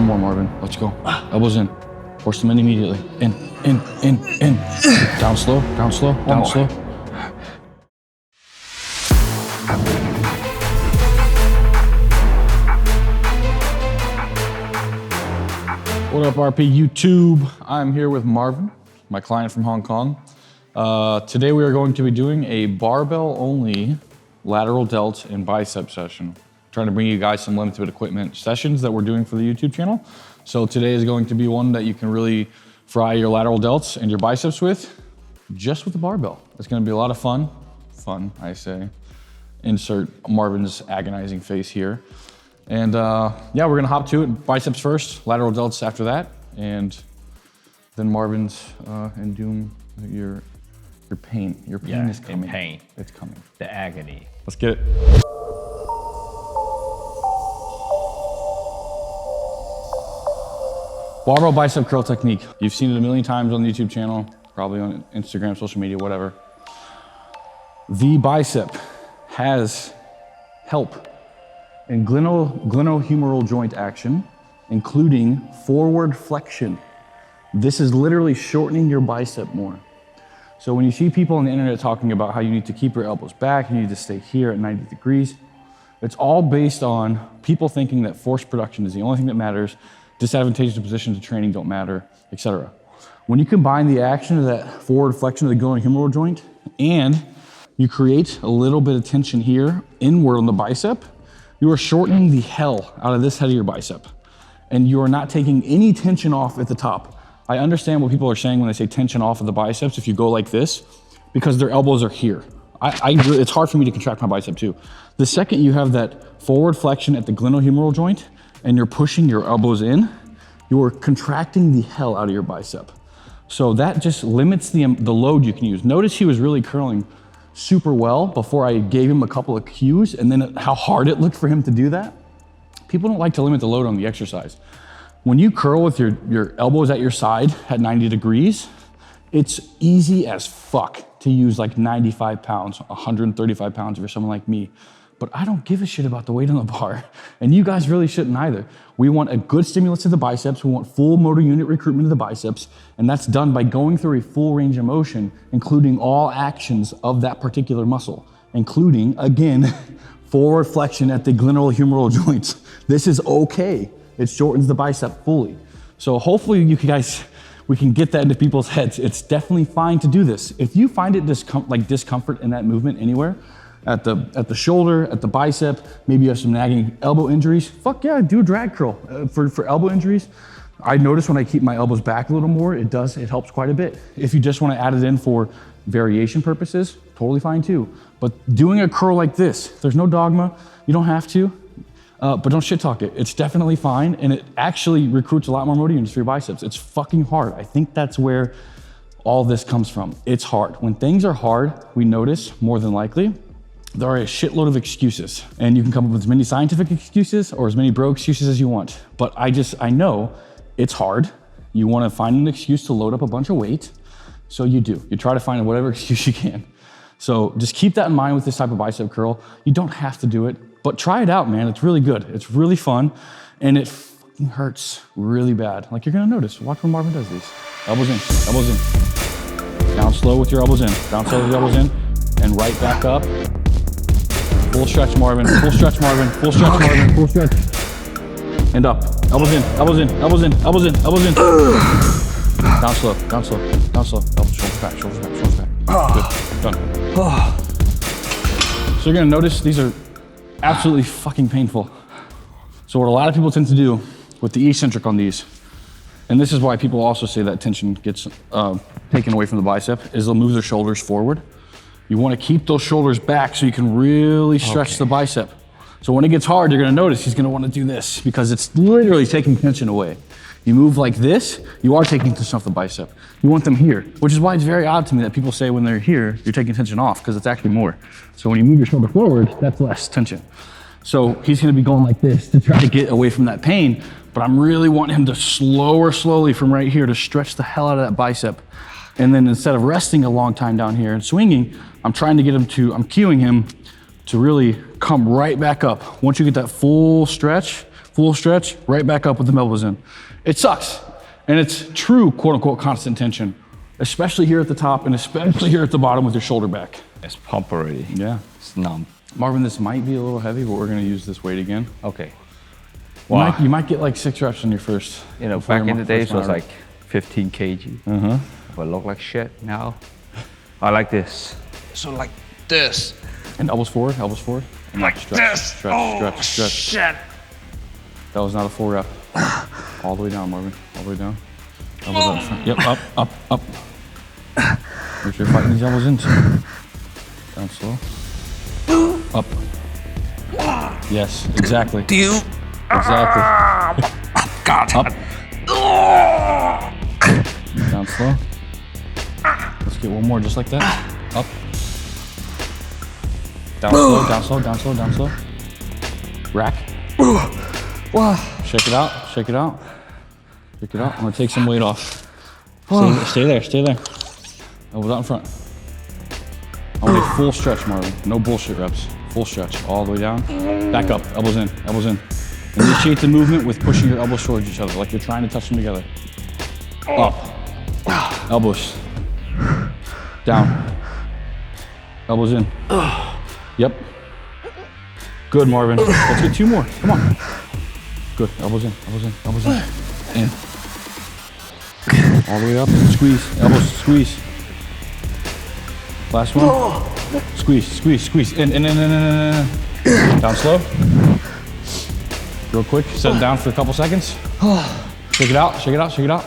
One more, Marvin. Let's go. Elbows in. Force them in immediately. In. Down slow, down slow, down slow. What up, RP YouTube? I'm here with Marvin, my client from Hong Kong. Today we are going to be doing a barbell only lateral delt and bicep session. Trying to bring you guys some limited equipment sessions that we're doing for the YouTube channel. So today is going to be one that you can really fry your lateral delts and your biceps with, just with the barbell. It's gonna be a lot of fun. Fun, I say. Insert Marvin's agonizing face here. And yeah, we're gonna hop to it. Biceps first, lateral delts after that, and then Marvin's and Doom, your pain. Your pain is coming. Pain. It's coming. The agony. Let's get it. Barbell bicep curl technique. You've seen it a million times on the YouTube channel, probably on Instagram, social media, whatever. The bicep has help in glenohumeral joint action, including forward flexion. This is literally shortening your bicep more. So when you see people on the internet talking about how you need to keep your elbows back, you need to stay here at 90 degrees, it's all based on people thinking that force production is the only thing that matters, disadvantageous positions of training don't matter, etc. When you combine the action of that forward flexion of the glenohumeral joint and you create a little bit of tension here inward on the bicep, you are shortening the hell out of this head of your bicep. And you are not taking any tension off at the top. I understand what people are saying when they say tension off of the biceps if you go like this, because their elbows are here. It's hard for me to contract my bicep too. The second you have that forward flexion at the glenohumeral joint and you're pushing your elbows in, you're contracting the hell out of your bicep. So that just limits the load you can use. Notice he was really curling super well before I gave him a couple of cues, and then how hard it looked for him to do that. People don't like to limit the load on the exercise. When you curl with your elbows at your side at 90 degrees, it's easy as fuck to use like 95 pounds, 135 pounds if you're someone like me. But I don't give a shit about the weight on the bar, and you guys really shouldn't either. We want a good stimulus to the biceps, we want full motor unit recruitment of the biceps, and that's done by going through a full range of motion, including all actions of that particular muscle, including, again, forward flexion at the glenohumeral joints. This is okay. It shortens the bicep fully. So hopefully you guys, we can get that into people's heads. It's definitely fine to do this. If you find it discomfort in that movement anywhere, at the shoulder, at the bicep, maybe you have some nagging elbow injuries, fuck yeah, do a drag curl. For elbow injuries, I notice when I keep my elbows back a little more, it helps quite a bit. If you just want to add it in for variation purposes, totally fine too. But doing a curl like this, there's no dogma, you don't have to, but don't shit talk it. It's definitely fine, and it actually recruits a lot more motor units for your biceps. It's fucking hard. I think that's where all this comes from. It's hard. When things are hard, we notice more than likely, there are a shitload of excuses, and you can come up with as many scientific excuses or as many bro excuses as you want. But I know it's hard. You want to find an excuse to load up a bunch of weight, so you do. You try to find whatever excuse you can. So just keep that in mind with this type of bicep curl. You don't have to do it, but try it out, man. It's really good. It's really fun, and it fucking hurts really bad. Like you're gonna notice. Watch when Marvin does these. Elbows in, elbows in. Down slow with your elbows in. Down slow with your elbows in, and right back up. Full stretch, Marvin. Full stretch, Marvin. Full stretch, Marvin. Full stretch. And up. Elbows in, elbows in, elbows in, elbows in, elbows in. Down slow, down slow, down slow. Elbows, shoulders back, shoulders back, shoulders back. Good. Done. So you're gonna notice these are absolutely fucking painful. So what a lot of people tend to do with the eccentric on these, and this is why people also say that tension gets taken away from the bicep, is they'll move their shoulders forward. You want to keep those shoulders back so you can really stretch the bicep. So when it gets hard, you're going to notice he's going to want to do this because it's literally taking tension away. You move like this, you are taking tension off the bicep. You want them here, which is why it's very odd to me that people say when they're here, you're taking tension off, because it's actually more. So when you move your shoulder forward, that's less tension. So he's going to be going like this to try to get away from that pain, but I'm really wanting him to slowly from right here to stretch the hell out of that bicep. And then instead of resting a long time down here and swinging, I'm trying to get him to, I'm cueing him to really come right back up. Once you get that full stretch, full stretch, right back up with the elbows in. It sucks. And it's true, quote unquote, constant tension, especially here at the top and especially here at the bottom with your shoulder back. It's pump already. Yeah. It's numb. Marvin, this might be a little heavy, but we're gonna use this weight again. Okay. Wow. You might get like 6 reps on your first. You know, back in the days it was like 15 kg. If I look like shit now, I like this. So like this. And elbows forward, elbows forward. And Like stretch, this. Stretch, stretch. Shit. That was not a full rep. All the way down, Marvin. All the way down. Elbows up front. Yep, up, up, up. Make sure you're fighting these elbows into. Down slow. Up. Yes, exactly. Exactly. God. Up. Down slow. Let's get one more just like that. Up. Down slow, down slow, down slow, down slow. Rack. Wow. Shake it out, shake it out. Shake it out. I'm gonna take some weight off. Stay there, stay there. Elbows out in front. I want a full stretch, Marvin. No bullshit reps. Full stretch, all the way down. Back up, elbows in, elbows in. Initiate the movement with pushing your elbows towards each other, like you're trying to touch them together. Up, elbows, down, elbows in. Yep. Good, Marvin. Let's get 2 more, come on. Good, elbows in, elbows in, elbows in. In. All the way up, squeeze, elbows, squeeze. Last one. Squeeze, squeeze, squeeze. In. Down slow. Real quick, set it down for a couple seconds. Shake it out, shake it out, shake it out.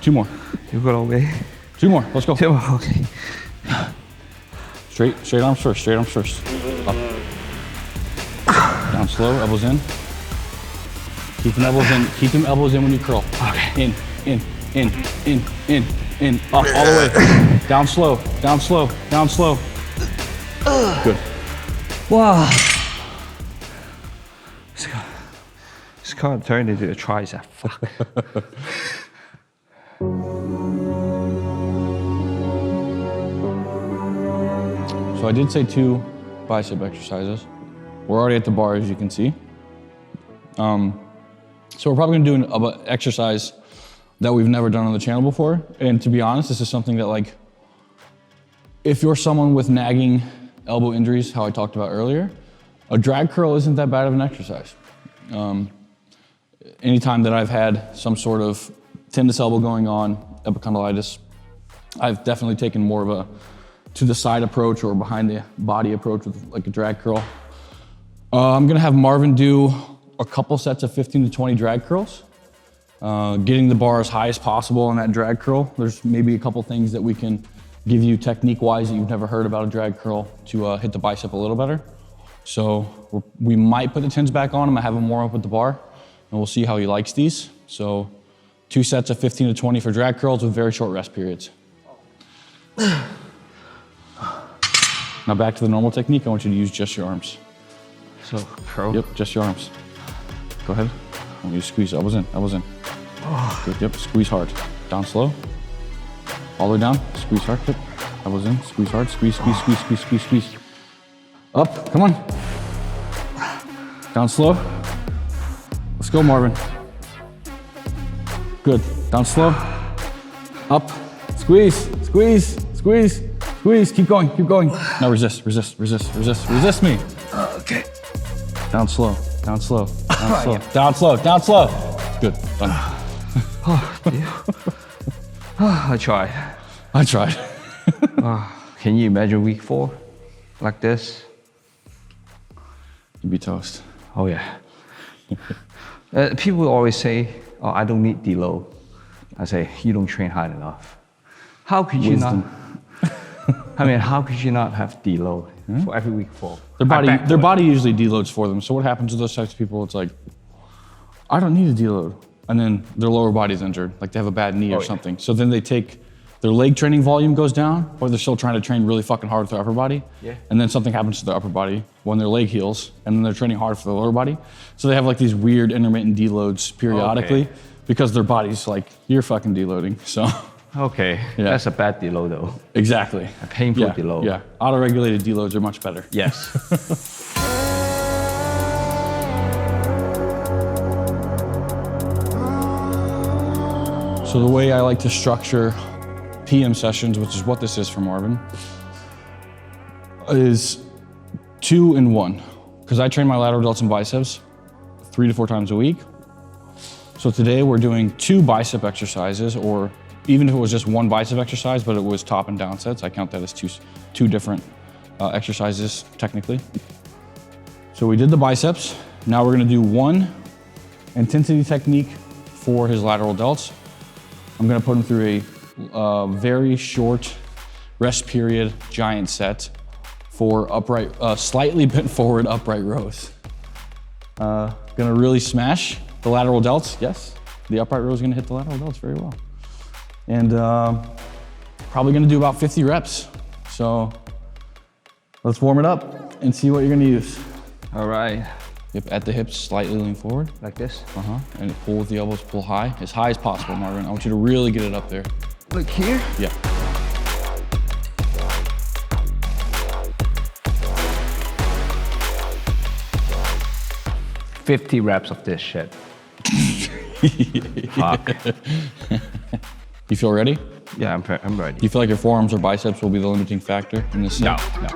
2 more. You got away. 2 more, let's go. Okay. Straight arms first, straight arms first. Up. Down slow, elbows in. Keep them elbows in, keep them elbows in when you curl. Okay. In, up, all the way. Down slow, down slow, down slow. Good. Wow. It's kind of turned into a tricep. Fuck. So I did say 2 bicep exercises. We're already at the bar, as you can see. So we're probably gonna do an exercise that we've never done on the channel before. And to be honest, this is something that, like, if you're someone with nagging elbow injuries, how I talked about earlier, a drag curl isn't that bad of an exercise. Anytime that I've had some sort of tendus elbow going on, epicondylitis, I've definitely taken more of a to the side approach or behind the body approach with like a drag curl. I'm gonna have Marvin do a couple sets of 15 to 20 drag curls, getting the bar as high as possible on that drag curl. There's maybe a couple things that we can give you technique-wise that you've never heard about a drag curl to hit the bicep a little better. So we might put the tens back on him. I have him warm up with the bar, and we'll see how he likes these. So 2 sets of 15 to 20 for drag curls with very short rest periods. Now back to the normal technique. I want you to use just your arms. So curl? Yep, just your arms. Go ahead. I want you to squeeze, elbows in, elbows in. Good, yep, squeeze hard. Down slow. All the way down, squeeze hard, yep. Elbows in, squeeze hard, squeeze, squeeze, squeeze, squeeze, squeeze, squeeze. Up, come on. Down slow. Let's go, Marvin. Good, down slow. Up, squeeze, squeeze, squeeze, squeeze. Keep going, keep going. Now resist, resist, resist, resist, resist me. Okay. Down slow, down slow, down slow, down slow, down slow. Good, done. I tried. I tried. Can you imagine week 4 like this? You'd be toast. Oh yeah. People always say, "Oh, I don't need deload." I say, "You don't train hard enough." How could you not? I mean, how could you not have deload for every week 4? Their body usually deloads for them. So what happens to those types of people? It's like, I don't need a deload, and then their lower body's injured, like they have a bad knee or something. So then they take their leg training volume goes down, or they're still trying to train really fucking hard with their upper body. Yeah. And then something happens to their upper body when their leg heals, and then they're training hard for the lower body. So they have like these weird intermittent deloads periodically because their body's like, you're fucking deloading. So. Okay, that's a bad deload though. Exactly. A painful deload. Yeah, auto-regulated deloads are much better. Yes. So the way I like to structure PM sessions, which is what this is for Marvin, is 2 in 1. Because I train my lateral delts and biceps 3 to 4 times a week. So today we're doing 2 bicep exercises, or even if it was just 1 bicep exercise, but it was top and down sets, I count that as two different exercises technically. So we did the biceps. Now we're gonna do 1 intensity technique for his lateral delts. I'm gonna put him through a very short rest period giant set for upright, slightly bent forward upright rows. Gonna really smash the lateral delts. Yes, the upright row is gonna hit the lateral delts very well. And probably gonna do about 50 reps. So let's warm it up and see what you're gonna use. All right. Yep, at the hips, slightly lean forward. Like this? And pull with the elbows, pull high as possible, Marvin. I want you to really get it up there. Look here? Yeah. "50 reps of this shit." Fuck. You feel ready? Yeah, I'm ready. Do you feel like your forearms or biceps will be the limiting factor in this set? No.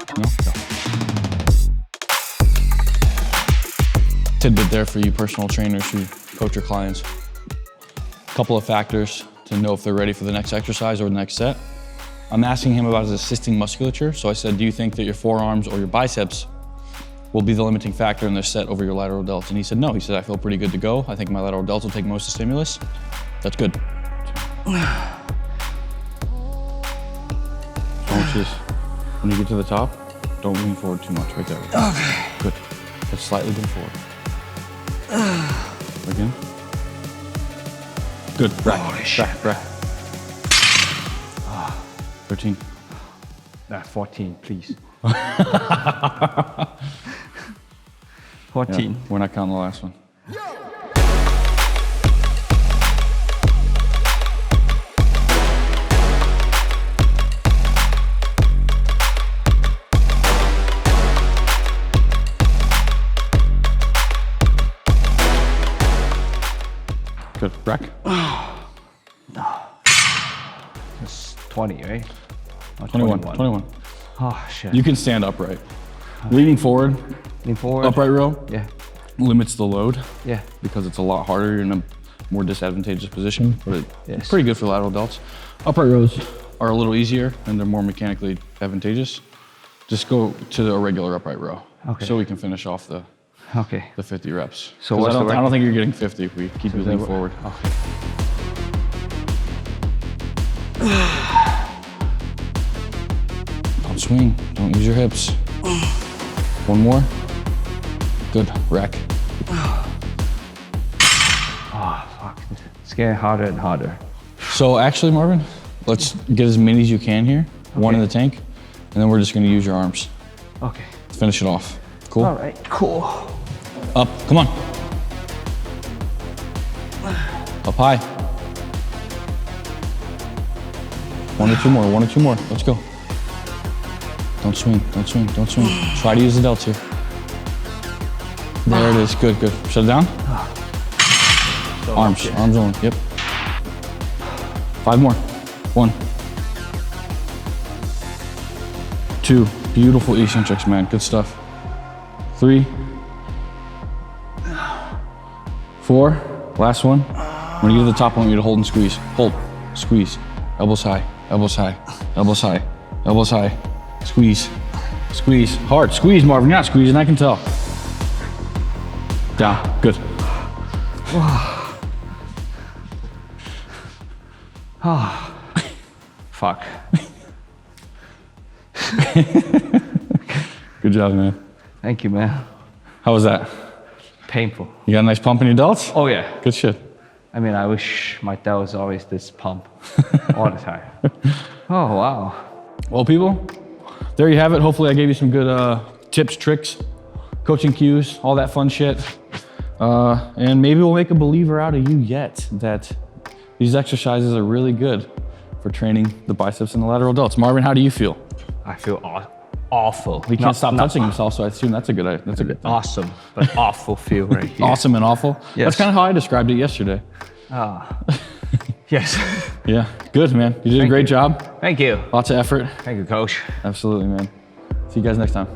Tidbit there for you personal trainers who coach your clients. A couple of factors to know if they're ready for the next exercise or the next set. I'm asking him about his assisting musculature. So I said, do you think that your forearms or your biceps will be the limiting factor in this set over your lateral delts? And he said, no. He said, I feel pretty good to go. I think my lateral delts will take most of the stimulus. That's good. When you get to the top, don't lean forward too much right there. Okay. Good. Just slightly lean forward. Again. Good. Back. 13. 14, please. 14. Yeah, we're not counting the last one. Good. Rack. It's 20, right? Oh, 21. Oh, shit. You can stand upright. Leaning forward, Lean forward. upright row, Yeah. limits the load Yeah. because it's a lot harder. You're in a more disadvantageous position, but Yes. it's pretty good for lateral delts. Upright rows are a little easier and they're more mechanically advantageous. Just go to a regular upright row. Okay. So we can finish off the Okay. 50 reps. So 'Cause what's I the don't think you're getting 50 if we keep you leaning forward. Okay. Don't swing, don't use your hips. One more. Good, rack. Oh, fuck. It's getting harder and harder. So actually, Marvin, let's get as many as you can here. One in the tank, and then we're just gonna use your arms. Okay. Let's finish it off. Cool? All right, cool. Up, come on. Up high. One or two more, let's go. Don't swing. Try to use the delts here. There it is, good. Shut it down. Arms only, yep. 5 more. 1, 2, beautiful eccentrics, man, good stuff. 3, 4, last one. When you get to the top, I want you to hold and squeeze. Hold, squeeze, elbows high, squeeze, hard, squeeze, Marvin, you're not squeezing, I can tell. Down, good. Fuck. Good job, man. Thank you, man. How was that? Painful. You got a nice pump in your delts? Oh, yeah. Good shit. I mean, I wish my delt was always this pump all the time. Oh, wow. Well, people, there you have it. Hopefully I gave you some good tips, tricks, coaching cues, all that fun shit. And maybe we'll make a believer out of you yet that these exercises are really good for training the biceps and the lateral delts. Marvin, how do you feel? I feel awful. He can't stop touching himself, so I assume that's a good thing. Awesome, but awful feel right here. Awesome and awful? Yes. That's kind of how I described it yesterday. Ah, Yes. Yeah, good, man. You did a great job. Thank you. Lots of effort. Thank you, coach. Absolutely, man. See you guys next time.